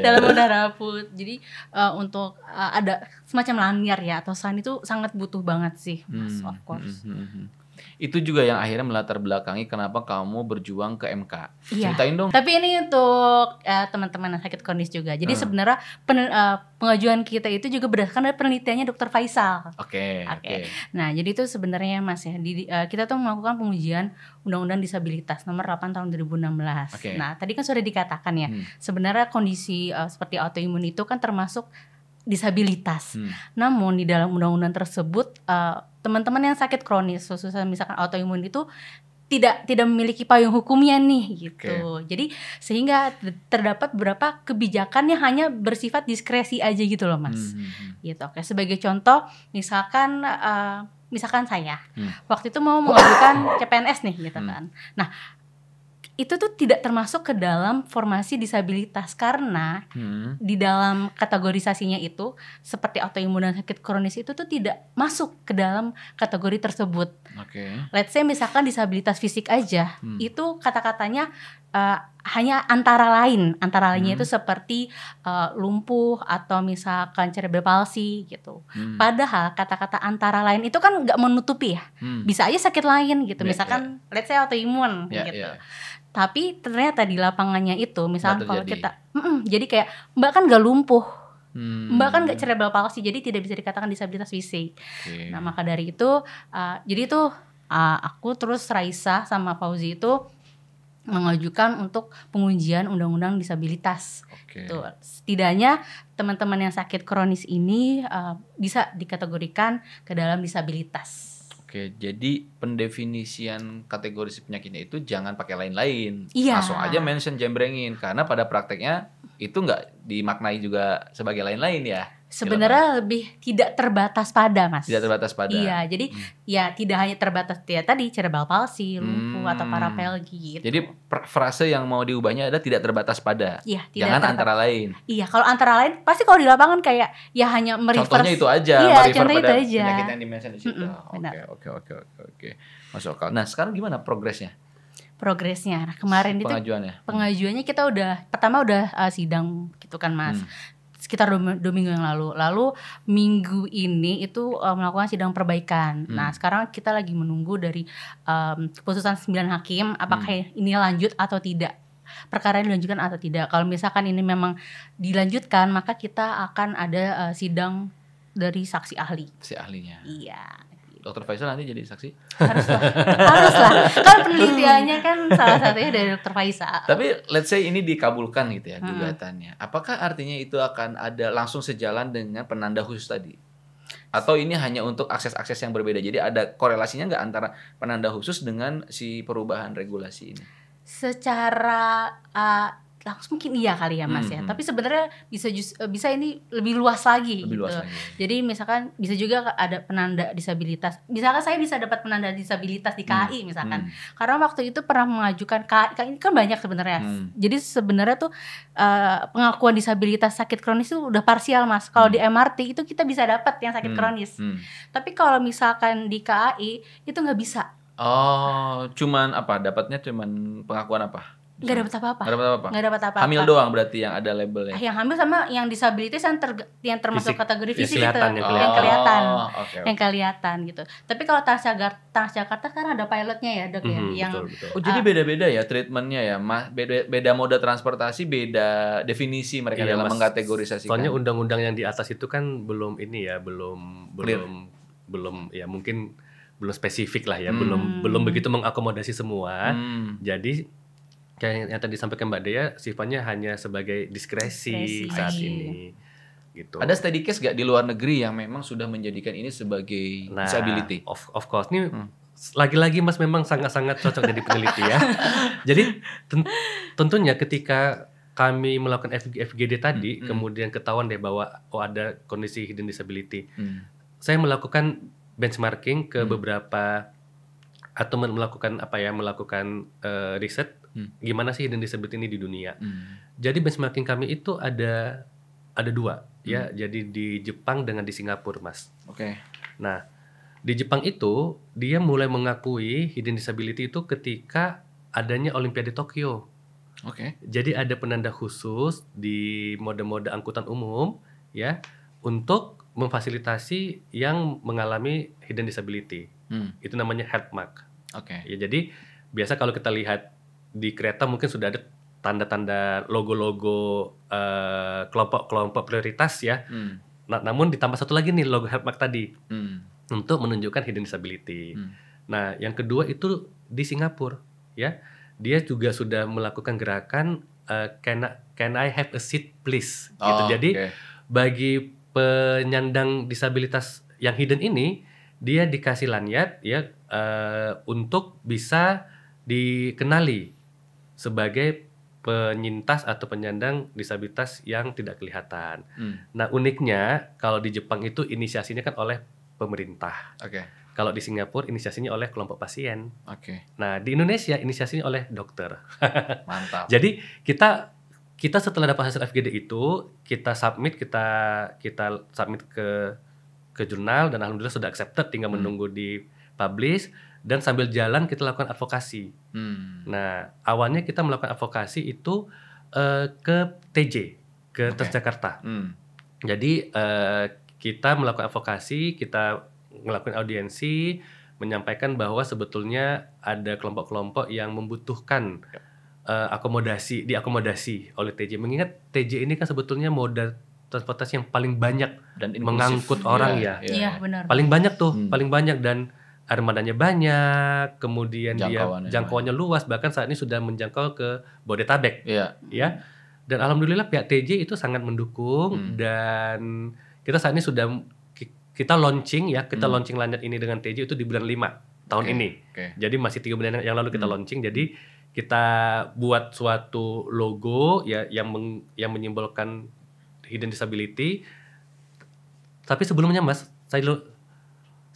Dalamnya udah rapuh. Jadi untuk ada semacam lanyar ya atau sign itu sangat butuh banget sih, Mas, of course. Itu juga yang akhirnya melatar belakangi kenapa kamu berjuang ke MK. Ceritain dong. Tapi ini untuk teman-teman yang sakit kronis juga. Jadi sebenarnya pengajuan kita itu juga berdasarkan dari penelitiannya Dr. Faisal. Oke. Nah, jadi itu sebenarnya Mas ya, kita tuh melakukan pengujian Undang-Undang Disabilitas nomor 8 tahun 2016. Nah, tadi kan sudah dikatakan ya, sebenarnya kondisi seperti autoimun itu kan termasuk disabilitas. Namun di dalam undang-undang tersebut teman-teman yang sakit kronis khususnya misalkan autoimun itu tidak memiliki payung hukumnya nih gitu. Jadi sehingga terdapat beberapa kebijakan yang hanya bersifat diskresi aja gitu loh, Mas. Gitu. Oke, sebagai contoh misalkan saya waktu itu mau mengajukan CPNS nih gitu kan. Nah, itu tuh tidak termasuk ke dalam formasi disabilitas karena di dalam kategorisasinya itu seperti autoimun dan sakit kronis itu tuh tidak masuk ke dalam kategori tersebut. Let's say misalkan disabilitas fisik aja, itu kata-katanya hanya antara lainnya itu seperti lumpuh atau misalkan cerebral palsy gitu. Padahal kata-kata antara lain itu kan nggak menutupi ya, bisa aja sakit lain gitu. Misalkan let's say autoimun gitu. Tapi ternyata di lapangannya itu, misalkan kalau kita, jadi kayak Mbak kan gak lumpuh, Mbak kan gak cerebral palsy, jadi tidak bisa dikatakan disabilitas fisik. Nah maka dari itu, jadi itu aku terus Raisa sama Fauzi itu mengajukan untuk pengujian undang-undang disabilitas. Tuh, setidaknya teman-teman yang sakit kronis ini bisa dikategorikan ke dalam disabilitas. Jadi pendefinisian kategori penyakitnya itu jangan pakai lain-lain, langsung aja mention jembrengin karena pada prakteknya itu nggak dimaknai juga sebagai lain-lain ya. Sebenarnya lebih tidak terbatas pada, Mas. Tidak terbatas pada. Iya, jadi ya tidak hanya terbatas tadi cerebral palsy, lumpuh atau paraplegia gitu. Jadi frase yang mau diubahnya ada tidak terbatas pada. Iya, jangan antara lain. Iya, kalau antara lain pasti kalau di lapangan kayak ya hanya mereverse. Contohnya itu aja, contohnya itu aja. Penyakit yang di-mention di situ. Oke. Masuk akal. Nah, sekarang gimana progresnya? Nah, kemarin itu pengajuannya kita pertama udah sidang gitu kan, Mas. Sekitar 2 minggu yang lalu. Lalu minggu ini itu melakukan sidang perbaikan. Nah sekarang kita lagi menunggu dari keputusan 9 hakim apakah ini lanjut atau tidak, perkara ini dilanjutkan atau tidak. Kalau misalkan ini memang dilanjutkan, maka kita akan ada sidang dari saksi ahli. Si ahlinya. Iya. Dokter Faisal nanti jadi saksi. Haruslah. Kan penelitiannya kan salah satunya dari Dr. Faisal. Tapi let's say ini dikabulkan gitu ya gugatannya. Apakah artinya itu akan ada langsung sejalan dengan penanda khusus tadi? Atau ini hanya untuk akses-akses yang berbeda? Jadi ada korelasinya nggak antara penanda khusus dengan si perubahan regulasi ini? Secara langsung mungkin iya kali ya Mas ya. Tapi sebenarnya bisa ini lebih luas lagi Lebih gitu. luas lagi. Jadi misalkan bisa juga ada penanda disabilitas. Misalkan saya bisa dapat penanda disabilitas di KAI misalkan. Karena waktu itu pernah mengajukan KAI ini kan banyak sebenarnya. Jadi sebenarnya tuh pengakuan disabilitas sakit kronis itu udah parsial Mas. Kalau di MRT itu kita bisa dapat yang sakit kronis. Tapi kalau misalkan di KAI itu nggak bisa. Oh, cuman apa? Dapatnya cuman pengakuan apa? Nggak dapat apa-apa. Nggak dapat apa-apa. apa-apa. Hamil doang berarti yang ada labelnya. Yang hamil sama yang disabilitas yang termasuk Fisik. kategori fisik Yang itu. kelihatan, Yang kelihatan. Oke. Yang kelihatan gitu. Tapi kalau Transjakarta kan ada pilotnya ya Dok ya. Yang Betul. Oh, jadi beda-beda ya treatmentnya ya, beda moda transportasi, beda definisi mereka Iya, dalam Mas. mengkategorisasikan. Soalnya undang-undang yang di atas itu kan belum ini ya, Clear. belum ya mungkin belum spesifik lah ya, belum begitu mengakomodasi semua. Jadi kayak yang tadi disampaikan Mbak Dea, sifatnya hanya sebagai diskresi saat ini. Gitu. Ada study case gak di luar negeri yang memang sudah menjadikan ini sebagai disability? Of course, ini lagi-lagi Mas memang sangat-sangat cocok jadi peneliti ya. Jadi tentunya ketika kami melakukan FGD tadi, kemudian ketahuan deh bahwa ada kondisi hidden disability. Saya melakukan benchmarking ke beberapa atau melakukan riset gimana sih hidden disability ini di dunia. Jadi benchmarking kami itu ada dua ya. Jadi di Jepang dengan di Singapura Mas. Oke. Nah di Jepang itu dia mulai mengakui hidden disability itu ketika adanya Olimpiade Tokyo. Oke. Jadi ada penanda khusus di moda-moda angkutan umum ya untuk memfasilitasi yang mengalami hidden disability. Itu namanya health mark. Oke. Ya jadi biasa kalau kita lihat di kereta mungkin sudah ada tanda-tanda logo-logo kelompok-kelompok prioritas ya. Nah, namun ditambah satu lagi nih logo health mark tadi untuk menunjukkan hidden disability. Nah, yang kedua itu di Singapura ya. Dia juga sudah melakukan gerakan can I have a seat please gitu. Jadi bagi penyandang disabilitas yang hidden ini dia dikasih lanyard ya untuk bisa dikenali sebagai penyintas atau penyandang disabilitas yang tidak kelihatan. Nah uniknya kalau di Jepang itu inisiasinya kan oleh pemerintah. Kalau di Singapura inisiasinya oleh kelompok pasien. Nah di Indonesia inisiasinya oleh dokter. Mantap. Jadi kita setelah dapat hasil FGD itu kita submit ke jurnal dan alhamdulillah sudah accepted, tinggal menunggu di publish. Dan sambil jalan kita lakukan advokasi. Nah, awalnya kita melakukan advokasi itu ke TJ, ke Transjakarta. Jadi kita melakukan advokasi, kita melakukan audiensi, menyampaikan bahwa sebetulnya ada kelompok-kelompok yang membutuhkan diakomodasi oleh TJ. Mengingat TJ ini kan sebetulnya moda transportasi yang paling banyak dan mengangkut orang ya. Iya, benar. Paling banyak tuh, paling banyak dan armadanya banyak, kemudian jangkauannya luas, bahkan saat ini sudah menjangkau ke Bodetabek, ya. Dan alhamdulillah pihak TJ itu sangat mendukung dan kita saat ini sudah kita launching lanyard ini dengan TJ itu di bulan 5 tahun ini. Jadi masih 3 bulan yang lalu kita launching. Jadi kita buat suatu logo ya yang menyimbolkan hidden disability. Tapi sebelumnya Mas,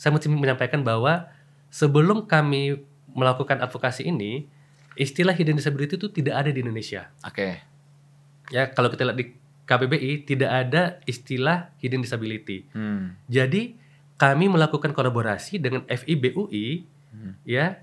saya mesti menyampaikan bahwa sebelum kami melakukan advokasi ini, istilah hidden disability itu tidak ada di Indonesia. Ya, kalau kita lihat di KBBI tidak ada istilah hidden disability. Jadi kami melakukan kolaborasi dengan FIB UI, ya,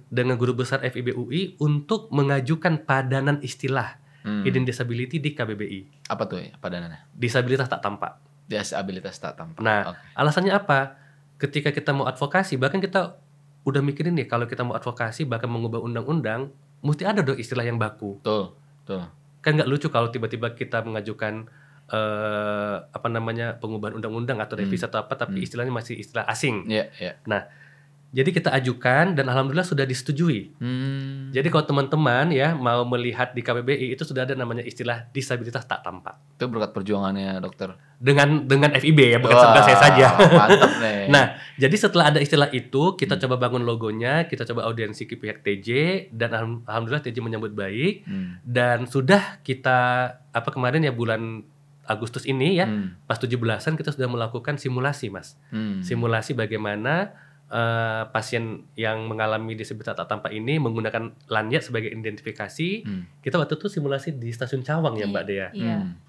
dengan guru besar FIB UI untuk mengajukan padanan istilah hidden disability di KBBI. Apa tuh ya padanannya? Disabilitas tak tampak. Disabilitas tak tampak. Nah, alasannya apa? Ketika kita mau advokasi, bahkan kita udah mikirin nih kalau kita mau advokasi bahkan mengubah undang-undang, mesti ada dong istilah yang baku. Betul. Kan nggak lucu kalau tiba-tiba kita mengajukan apa namanya pengubahan undang-undang atau revisi atau apa, tapi istilahnya masih istilah asing. Nah, jadi kita ajukan dan alhamdulillah sudah disetujui. Jadi kalau teman-teman ya mau melihat di KBBI itu sudah ada namanya istilah disabilitas tak tampak. Itu berkat perjuangannya dokter. Dengan FIB ya, bukan sekedar saya saja. Mantap nih. Nah, jadi setelah ada istilah itu, kita coba bangun logonya, kita coba audiensi ke pihak TJ, dan alhamdulillah TJ menyambut baik. Dan sudah kita kemarin ya bulan Agustus ini ya, pas 17-an kita sudah melakukan simulasi, Mas. Simulasi bagaimana pasien yang mengalami disabilitas tak tampak ini menggunakan lanyard sebagai identifikasi. Kita waktu itu simulasi di stasiun Cawang ya Mbak Dea.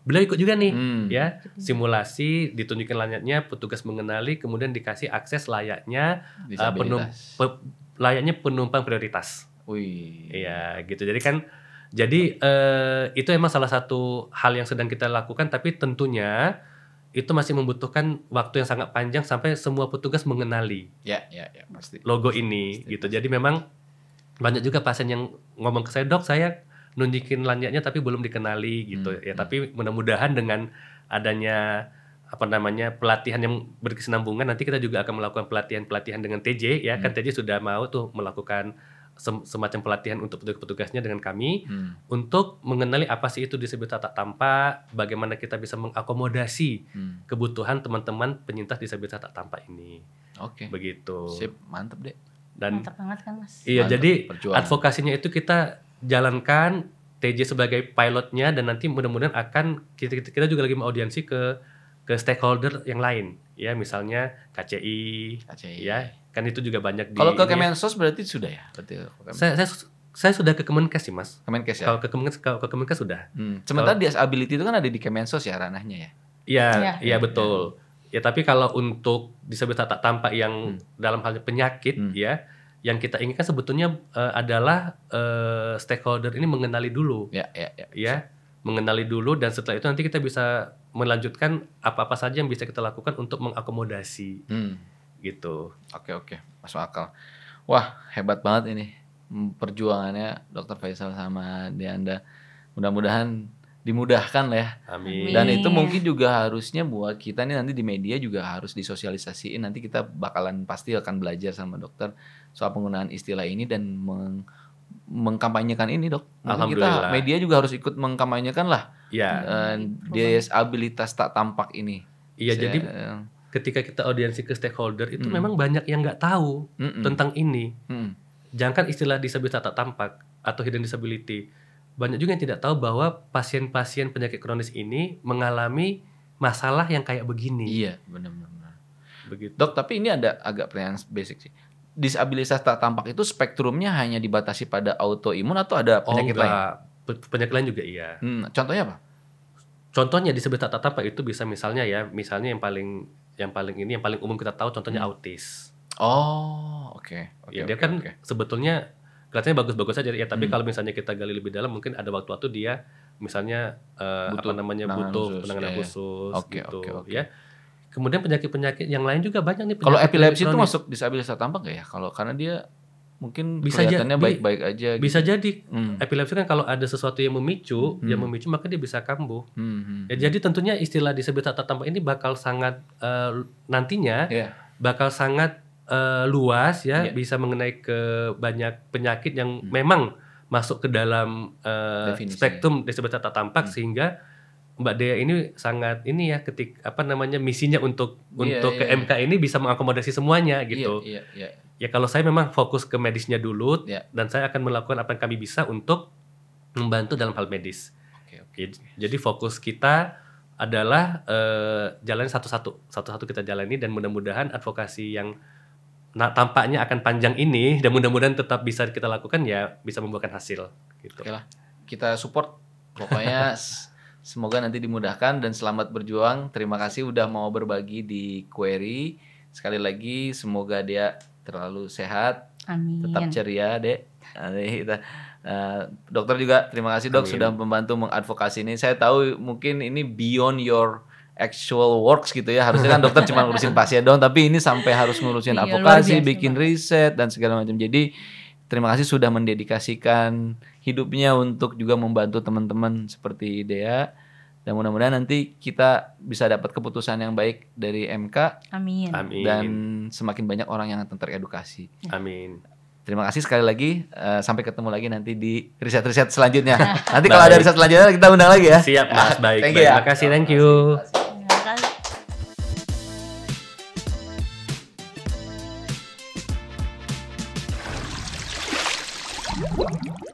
Beliau ikut juga nih ya, simulasi ditunjukin lanyardnya, petugas mengenali, kemudian dikasih akses layaknya penumpang prioritas. Iya gitu. Jadi itu emang salah satu hal yang sedang kita lakukan, tapi tentunya itu masih membutuhkan waktu yang sangat panjang sampai semua petugas mengenali pasti logo ini pasti, gitu. Jadi memang banyak juga pasien yang ngomong ke saya, dok saya nunjukin lanyardnya tapi belum dikenali gitu ya. Tapi mudah-mudahan dengan adanya pelatihan yang berkesinambungan, nanti kita juga akan melakukan pelatihan dengan TJ ya. Kan TJ sudah mau tuh melakukan semacam pelatihan untuk petugas-petugasnya dengan kami untuk mengenali apa sih itu disabilitas tak tampak, bagaimana kita bisa mengakomodasi kebutuhan teman-teman penyintas disabilitas tak tampak ini. Begitu. Sip, mantep deh. Dan mantap banget kan Mas. Iya, mantap, jadi perjuangan. advokasinya itu kita jalankan, TJ sebagai pilotnya, dan nanti mudah-mudahan akan kita juga lagi mau audiensi ke stakeholder yang lain ya, misalnya KCI. Ya, kan itu juga banyak di. Kalau ke Kemensos berarti sudah ya? Saya sudah ke Kemenkes sih Mas. Kemenkes ya? Kalau ke Kemenkes sudah. Sementara disability itu kan ada di Kemensos ya ranahnya ya? Iya betul. Ya tapi kalau untuk disabilitas tak tampak yang dalam hal penyakit ya, yang kita inginkan sebetulnya adalah stakeholder ini mengenali dulu. Ya, mengenali dulu, dan setelah itu nanti kita bisa melanjutkan apa-apa saja yang bisa kita lakukan untuk mengakomodasi. Gitu. Oke, masuk akal. Wah, hebat banget ini perjuangannya Dr. Faisal sama Deanda. Mudah-mudahan dimudahkan lah ya. Amin. Dan itu mungkin juga harusnya buat kita nih nanti di media juga harus disosialisasiin. Nanti kita bakalan pasti akan belajar sama dokter soal penggunaan istilah ini dan mengkampanyekan ini, Dok. Alhamdulillah. Kita media juga harus ikut mengkampanyekan lah. Disabilitas tak tampak ini. Iya, jadi ketika kita audiensi ke stakeholder itu memang banyak yang nggak tahu tentang ini. Jangankan istilah disabilitas tak tampak atau hidden disability, banyak juga yang tidak tahu bahwa pasien-pasien penyakit kronis ini mengalami masalah yang kayak begini. Iya, benar-benar. Begitu. Dok, tapi ini ada agak pertanyaan basic sih. Disabilitas tak tampak itu spektrumnya hanya dibatasi pada autoimun atau ada penyakit lain? Penyakit lain juga iya. Contohnya apa? Contohnya disabilitas tak tampak itu bisa misalnya yang paling umum kita tahu contohnya autis. Oke. Dia kan sebetulnya kelihatannya bagus-bagus aja ya, tapi kalau misalnya kita gali lebih dalam mungkin ada waktu-waktu dia misalnya butuh penanganan khusus gitu. Ya. Kemudian penyakit-penyakit yang lain juga banyak nih. Kalau epilepsi itu masuk disabilitas tak tampak nggak ya? Karena dia mungkin kelihatannya baik-baik aja. Bisa jadi. Epilepsi kan kalau ada sesuatu yang memicu maka dia bisa kambuh. Ya, jadi tentunya istilah disabilitas tak tampak ini bakal sangat nantinya bakal sangat luas ya, bisa mengenai ke banyak penyakit yang memang masuk ke dalam spektrum disabilitas tak tampak, sehingga Mbak Dea ini sangat misinya untuk ke MK ini bisa mengakomodasi semuanya gitu. Ya kalau saya memang fokus ke medisnya dulu, dan saya akan melakukan apa yang kami bisa untuk membantu dalam hal medis. Jadi fokus kita adalah jalani satu-satu kita jalani, dan mudah-mudahan advokasi yang tampaknya akan panjang ini dan mudah-mudahan tetap bisa kita lakukan ya, bisa membuahkan hasil gitu. Oke lah, kita support pokoknya. Semoga nanti dimudahkan dan selamat berjuang. Terima kasih udah mau berbagi di Query. Sekali lagi semoga dia terlalu sehat. Amin. Tetap ceria, Dek. Dokter juga terima kasih, Dok. Amin. Sudah membantu mengadvokasi ini. Saya tahu mungkin ini beyond your actual works gitu ya. Harusnya kan dokter cuma ngurusin pasien doang, tapi ini sampai harus ngurusin advokasi, bikin riset dan segala macam. Jadi terima kasih sudah mendedikasikan hidupnya untuk juga membantu teman-teman seperti Dea. Dan mudah-mudahan nanti kita bisa dapat keputusan yang baik dari MK Amin. Amin. dan semakin banyak orang yang akan teredukasi. Amin. Terima kasih sekali lagi. Sampai ketemu lagi nanti di riset-riset selanjutnya. Nanti kalau ada riset selanjutnya kita undang lagi ya. Siap Mas, baik. Thank you ya. Terima kasih, thank you. Terima kasih.